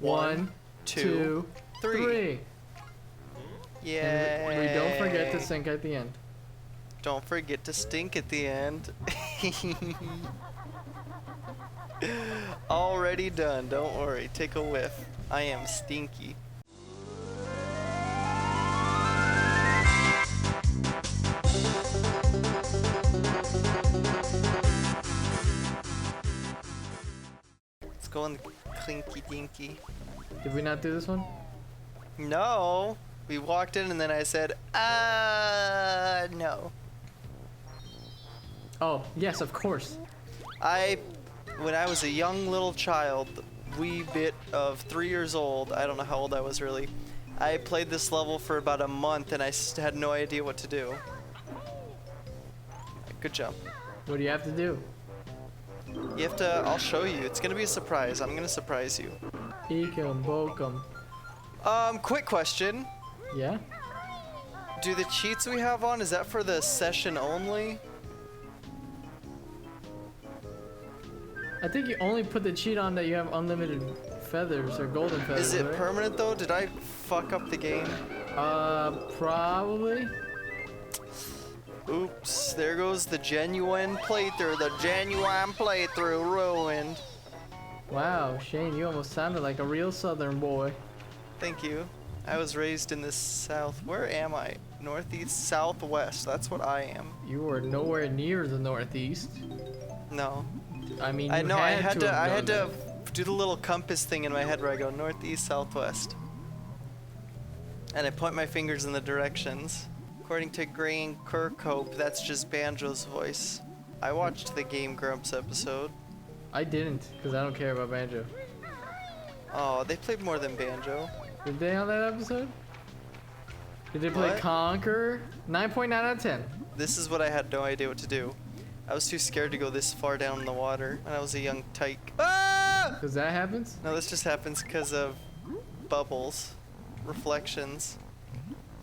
1, 2, 3. Yeah. And we don't forget to sink at the end. Don't forget to stink at the end. Already done. Don't worry. Take a whiff. I am stinky. Let's go in the clinky dinky. Did we not do this one? No. We walked in and then I said, no. Oh, yes, of course. When I was a young little child, wee bit of 3 years old, I don't know how old I was really, I played this level for about a month and I had no idea what to do. Good jump. What do you have to do? You have to, I'll show you. It's gonna be a surprise. I'm gonna surprise you. Ekum, bokum. Quick question. Yeah? Do the cheats we have on, is that for the session only? I think you only put the cheat on that you have unlimited feathers or golden feathers. Is it right? permanent though? Did I fuck up the game? Probably. Oops, there goes the genuine playthrough. The genuine playthrough ruined. Wow, Shane, you almost sounded like a real southern boy. Thank you. I was raised in the south. Where am I? Northeast, southwest. That's what I am. You were nowhere near the northeast. No. I mean, I know. I had to that. do the little compass thing in my head where I go northeast, southwest, and I point my fingers in the directions. According to Grain Kirkhope, that's just Banjo's voice. I watched the Game Grumps episode. I didn't, because I don't care about Banjo. Oh, they played more than Banjo. Did they on that episode? Did they play What? Conquer? 9.9 out of 10. This is what I had no idea what to do. I was too scared to go this far down in the water when I was a young tyke. Ah! Because that happens? No, this just happens because of bubbles, reflections.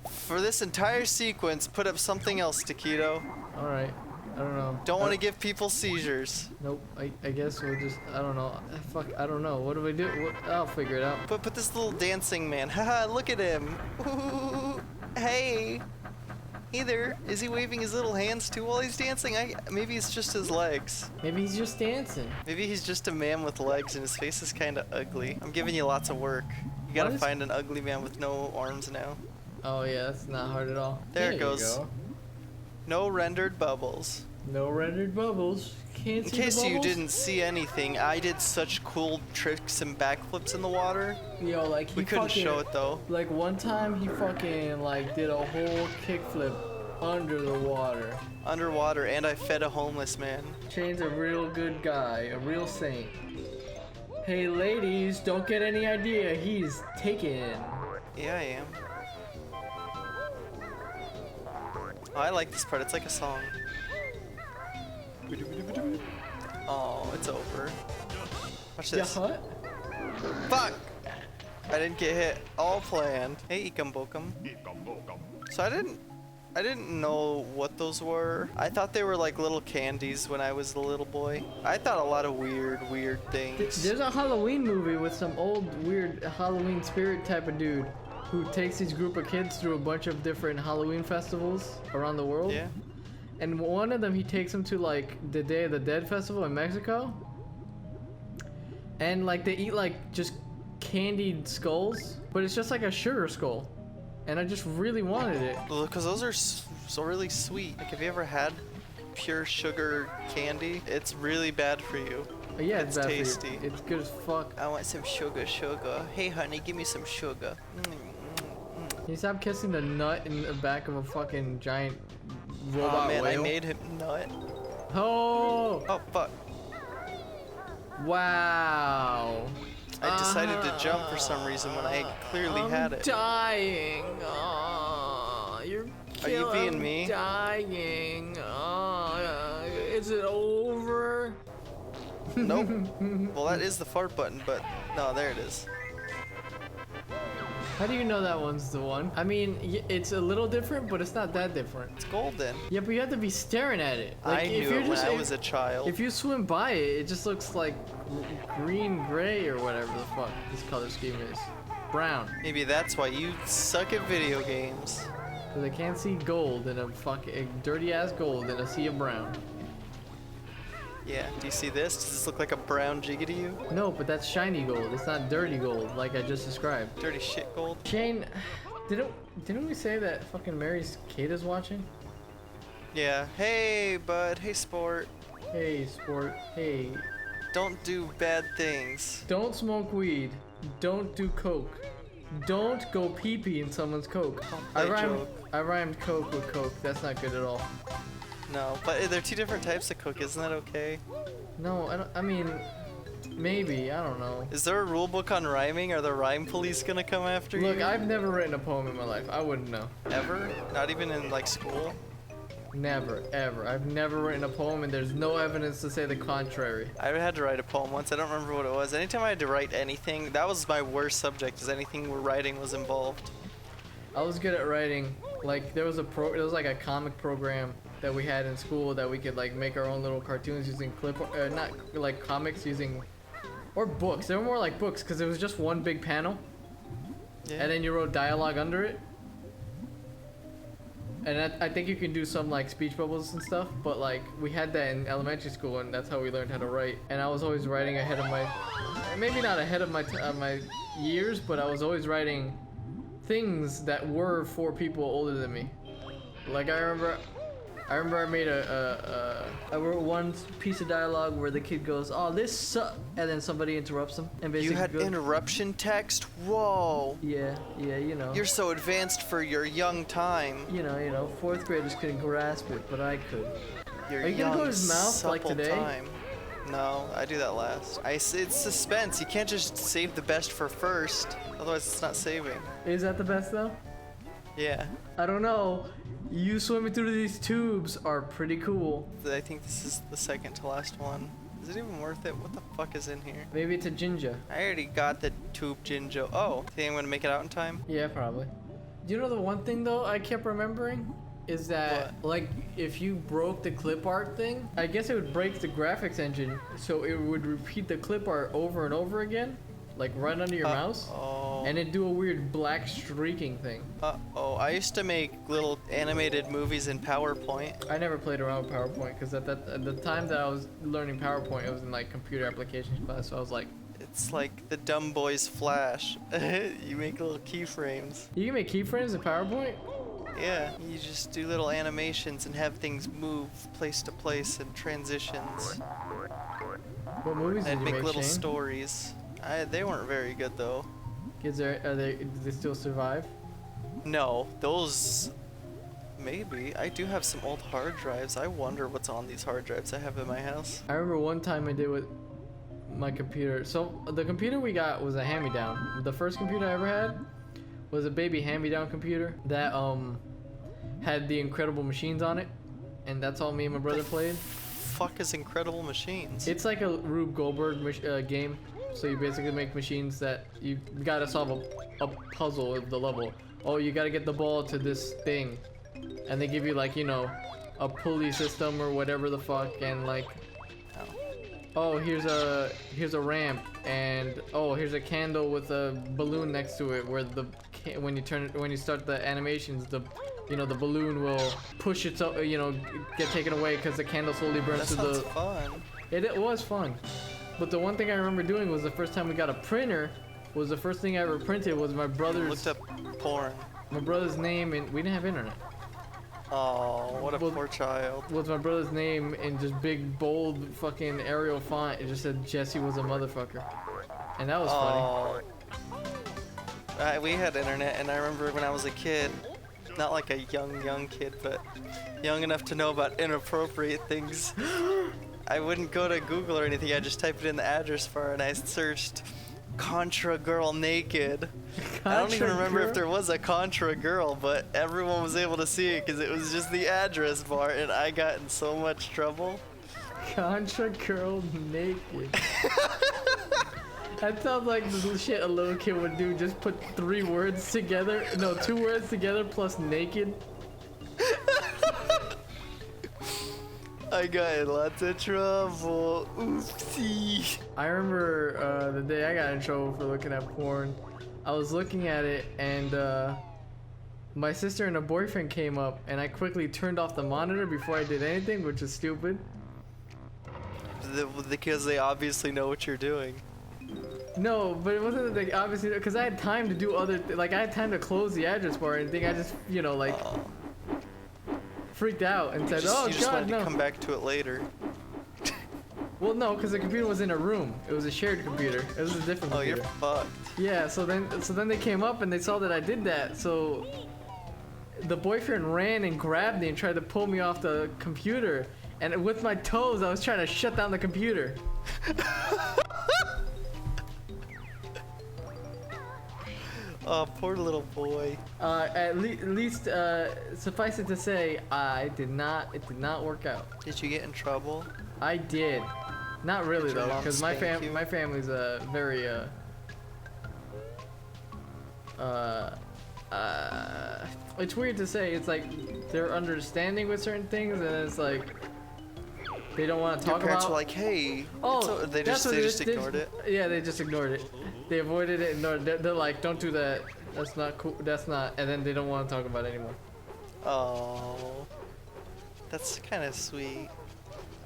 For this entire sequence, put up something else, Taquito. Alright. I don't know. Don't want to give people seizures. Nope. I guess we'll just... I don't know. Fuck. I don't know. What do we do? I'll figure it out. Put this little dancing man. Haha, look at him. Ooh, hey. Either is he waving his little hands too while he's dancing? Maybe it's just his legs. Maybe he's just dancing. Maybe he's just a man with legs and his face is kind of ugly. I'm giving you lots of work. You gotta find an ugly man with no arms now. Oh yeah, that's not hard at all. There it goes. Go. No rendered bubbles. No rendered bubbles. Can't see In case the you bubbles? didn't see anything, I did such cool tricks and backflips in the water. Yo, like We couldn't show it though. Like one time he fucking like did a whole kickflip under the water. Underwater, and I fed a homeless man. Shane's a real good guy, a real saint. Hey ladies, don't get any idea, he's taken. Yeah, I am. Oh, I like this part, it's like a song. Oh, it's over. Watch this. Yeah, what? Fuck! I didn't get hit. All planned. Hey, Ikum Bokum. So I didn't know what those were. I thought they were like little candies when I was a little boy. I thought a lot of weird things. There's a Halloween movie with some old weird Halloween spirit type of dude who takes his group of kids through a bunch of different Halloween festivals around the world. Yeah. And one of them, he takes them to like the Day of the Dead festival in Mexico. And like they eat like just candied skulls, but it's just like a sugar skull. And I just really wanted it. Because those are so really sweet. Like, have you ever had pure sugar candy? It's really bad for you. But yeah, It's bad for tasty. you. It's good as fuck. I want some sugar. Hey, honey, give me some sugar. Can you stop kissing the nut in the back of a fucking giant robot Oh man, whale? I made him nut. Oh! Oh fuck. Wow. I decided to jump for some reason when I clearly had it. Dying. Oh, you're Are you being me? Dying. Oh, is it over? Nope. Well, that is the fart button, but no, there it is. How do you know that one's the one? I mean, it's a little different, but it's not that different. It's golden. Yeah, but you have to be staring at it. Like, I knew it when I was a child. If you swim by it, it just looks like green, gray, or whatever the fuck this color scheme is. Brown. Maybe that's why you suck at video games. Because I can't see gold in a fucking dirty ass gold in a sea of brown. Yeah, do you see this? Does this look like a brown jiggy to you? No, but that's shiny gold. It's not dirty gold like I just described. Dirty shit gold? Shane, didn't we say that fucking Mary's kid is watching? Yeah. Hey, bud. Hey, sport. Hey, sport. Hey. Don't do bad things. Don't smoke weed. Don't do coke. Don't go pee-pee in someone's coke. I rhymed coke with coke. That's not good at all. No, but they're two different types of coke. Isn't that okay? No, I mean, maybe. I don't know. Is there a rule book on rhyming? Are the rhyme police gonna come after you? Look, I've never written a poem in my life. I wouldn't know. Ever? Not even in like school? Never, ever. I've never written a poem, and there's no evidence to say the contrary. I had to write a poem once. I don't remember what it was. Anytime I had to write anything, that was my worst subject. Is anything where writing was involved. I was good at writing. Like there was like a comic program that we had in school that we could like make our own little cartoons using not like comics using, or books. They were more like books because it was just one big panel, Yeah. and then you wrote dialogue under it. And I think you can do some like speech bubbles and stuff, but like we had that in elementary school, and that's how we learned how to write. And I was always writing ahead of my, maybe not ahead of my years, but I was always writing things that were for people older than me. Like I remember I made I wrote one piece of dialogue where the kid goes, "Oh, this sucks," and then somebody interrupts him and basically You had goes, interruption text? Whoa. Yeah, you know. You're so advanced for your young time. You know, fourth graders couldn't grasp it, but I could. Your Are you gonna young, go to his mouth like supple today? time. No, I do that last. It's suspense. You can't just save the best for first. Otherwise, it's not saving. Is that the best though? Yeah. I don't know. You swimming through these tubes are pretty cool. I think this is the second to last one. Is it even worth it? What the fuck is in here? Maybe it's a ginger. I already got the tube Jinjo. Oh, think I'm gonna make it out in time? Yeah, probably. Do you know the one thing though I kept remembering? Is that like if you broke the clip art thing, I guess it would break the graphics engine, so it would repeat the clip art over and over again, like right under your mouse, and it'd do a weird black streaking thing. Uh-oh, I used to make little animated movies in PowerPoint. I never played around with PowerPoint because at the time that I was learning PowerPoint, it was in like computer applications class, so I was like, It's like the dumb boys Flash. You make little keyframes. you can make keyframes in PowerPoint? Yeah, you just do little animations and have things move place to place and transitions. What movies did And you make make, little Shane? stories. They weren't very good though. Kids do they still survive? No, those maybe. I do have some old hard drives. I wonder what's on these hard drives I have in my house. I remember one time I did with my computer. So the computer we got was a hand-me-down. The first computer I ever had was a baby hand-me-down computer that had the Incredible Machines on it, and that's all me and my brother played. Fuck is Incredible Machines? It's like a Rube Goldberg game. So you basically make machines that you gotta solve a puzzle of the level. Oh, you gotta get the ball to this thing, and they give you like, you know, a pulley system or whatever the fuck, and like, oh, here's a ramp, and oh, here's a candle with a balloon next to it where when you start the animations, the balloon will push it up, get taken away because the candle slowly burns That through sounds the. fun. It was fun. But the one thing I remember doing was the first time we got a printer, was the first thing I ever printed was my brother's. Looked up porn. My brother's name, and we didn't have internet. Oh, what a Well, poor child. Was my brother's name in just big, bold, fucking Arial font. It just said Jesse was a motherfucker, and that was funny. We had internet, and I remember when I was a kid, not like a young kid, but young enough to know about inappropriate things. I wouldn't go to Google or anything. I just typed it in the address bar and I searched Contra girl naked. I don't even remember if there was a Contra girl, but everyone was able to see it because it was just the address bar, and I got in so much trouble. Contra girl naked. That sounds like the shit a little kid would do. Just put 3 words together. No, 2 words together plus naked. I got in lots of trouble. Oopsie. I remember the day I got in trouble for looking at porn. I was looking at it and my sister and her boyfriend came up and I quickly turned off the monitor before I did anything, which is stupid. Because they obviously know what you're doing. No, but it wasn't like obviously because I had time to do other like I had time to close the address bar or anything. I just freaked out and said, "Oh you just God, wanted no!" to come back to it later. Well, no, because the computer was in a room. It was a shared computer. It was a different Oh, computer. you're fucked. Yeah. So then they came up and they saw that I did that. So the boyfriend ran and grabbed me and tried to pull me off the computer. And with my toes, I was trying to shut down the computer. Oh, poor little boy. At least, suffice it to say, it did not work out. Did you get in trouble? I did. Not really Did your though, mom because spank you? my family's very it's weird to say. It's like they're understanding with certain things, and it's like they don't want to Your talk parents about. were like, hey. Oh, they that's just what they it just is. ignored it. Yeah, they just ignored it. They avoided it. And they're like, don't do that. That's not cool. That's not. And then they don't want to talk about it anymore. Oh, that's kind of sweet.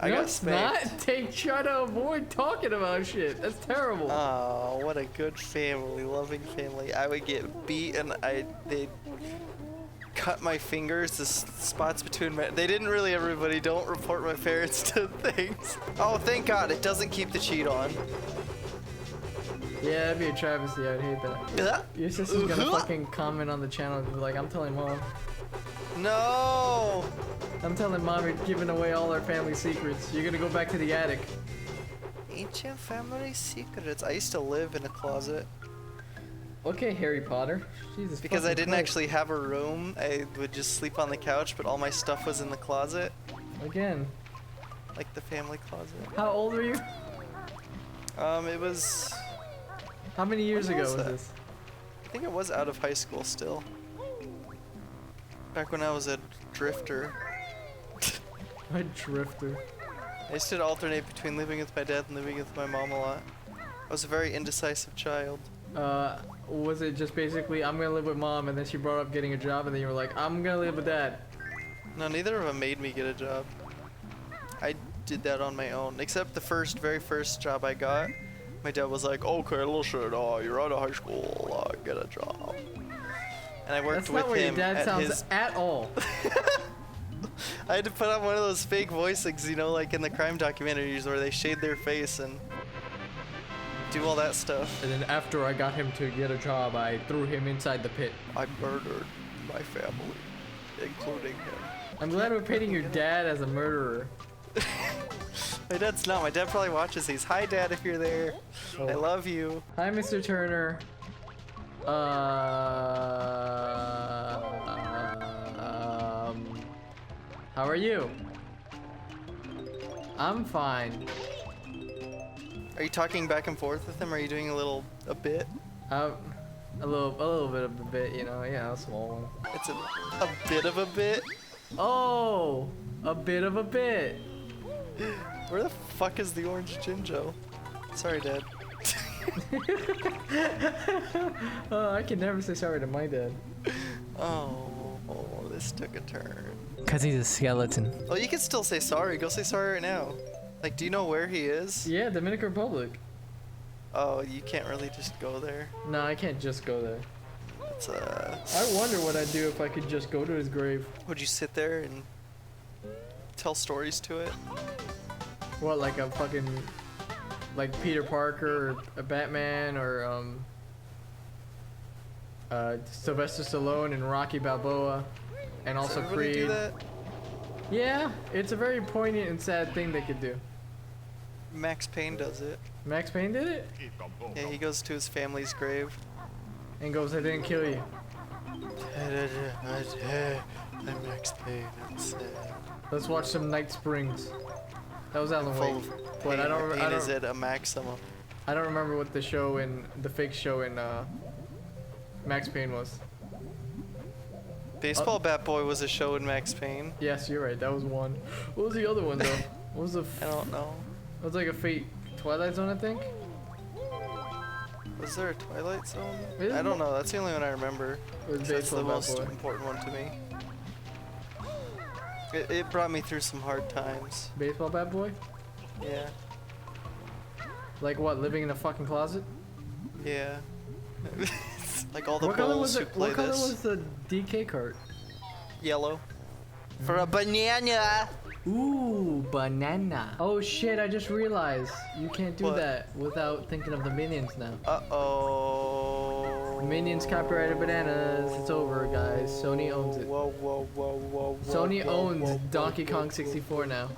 I No, got it's spanked. not. They try to avoid talking about shit. That's terrible. Oh, what a good family, loving family. I would get beat and they'd cut my fingers, the spots between my, they didn't really, everybody, don't report my parents to things. Oh, thank God, it doesn't keep the cheat on. Yeah, that'd be a travesty. I'd hate that. Your sister's gonna fucking comment on the channel and be like, I'm telling mom. No! I'm telling mom you're giving away all our family secrets. You're gonna go back to the attic. Ancient family secrets. I used to live in a closet. Okay, Harry Potter. Jesus. Because I fucking didn't Christ. actually have a room, I would just sleep on the couch, but all my stuff was in the closet. Again. Like the family closet. How old were you? It was... How many years When ago was was that? this? I think it was out of high school still. Back when I was a drifter. A drifter. I used to alternate between living with my dad and living with my mom a lot. I was a very indecisive child. Was it just basically, I'm gonna live with mom, and then she brought up getting a job, and then you were like, I'm gonna live with dad? No, neither of them made me get a job. I did that on my own. Except the very first job I got, my dad was like, okay, listen, you're out of high school, get a job. And I worked That's with not where your him dad at sounds his... at all. I had to put on one of those fake voices, you know, like in the crime documentaries where they shade their face and do all that stuff. And then after I got him to get a job, I threw him inside the pit. I murdered my family, including him. I'm glad we're painting your dad as a murderer. My dad's not. My dad probably watches these. Hi, Dad, if you're there. Oh. I love you. Hi, Mr. Turner. How are you? I'm fine. Are you talking back and forth with him? Or are you doing a bit? A little bit of a bit, you know, yeah, a small one. It's a bit of a bit? Oh, a bit of a bit. Where the fuck is the orange Jinjo? Sorry, Dad. I can never say sorry to my dad. Oh, this took a turn. Cause he's a skeleton. Oh, you can still say sorry. Go say sorry right now. Like, do you know where he is? Yeah, Dominican Republic. Oh, you can't really just go there. No, I can't just go there. It's I wonder what I'd do if I could just go to his grave. Would you sit there and tell stories to it? What, like a fucking, like Peter Parker or a Batman or Sylvester Stallone and Rocky Balboa, and Does also everybody do Creed. that? Yeah, it's a very poignant and sad thing they could do. Max Payne does it. Max Payne did it Yeah, he goes to his family's grave. and goes, "I didn't kill you." I'm Max Payne. I'm sad. Let's watch some Night Springs. That was Alan Full Wake. of But pain. I don't. Pain I is don't. at a maximum. I don't remember what the show in the fake show in Max Payne was. Baseball Bat Boy was a show in Max Payne. Yes, you're right. That was one. What was the other one though? What was the? I don't know. It was like a fake Twilight Zone, I think. Was there a Twilight Zone? Really? I don't know. That's the only one I remember. It was That's the Baseball Bat most Boy. important one to me. It brought me through some hard times. Baseball Bat Boy? Yeah. Like what? Living in a fucking closet? Yeah. Like all the What color bulls was who it? play What color this. was the DK cart? Yellow. For a banana. Ooh, banana. Oh shit, I just realized you can't do What? that without thinking of the minions now. Uh-oh. Minions copyrighted bananas. It's over, guys. Sony owns it. Whoa, whoa, whoa, whoa, whoa. Sony whoa, owns whoa, Donkey whoa, Kong 64 now.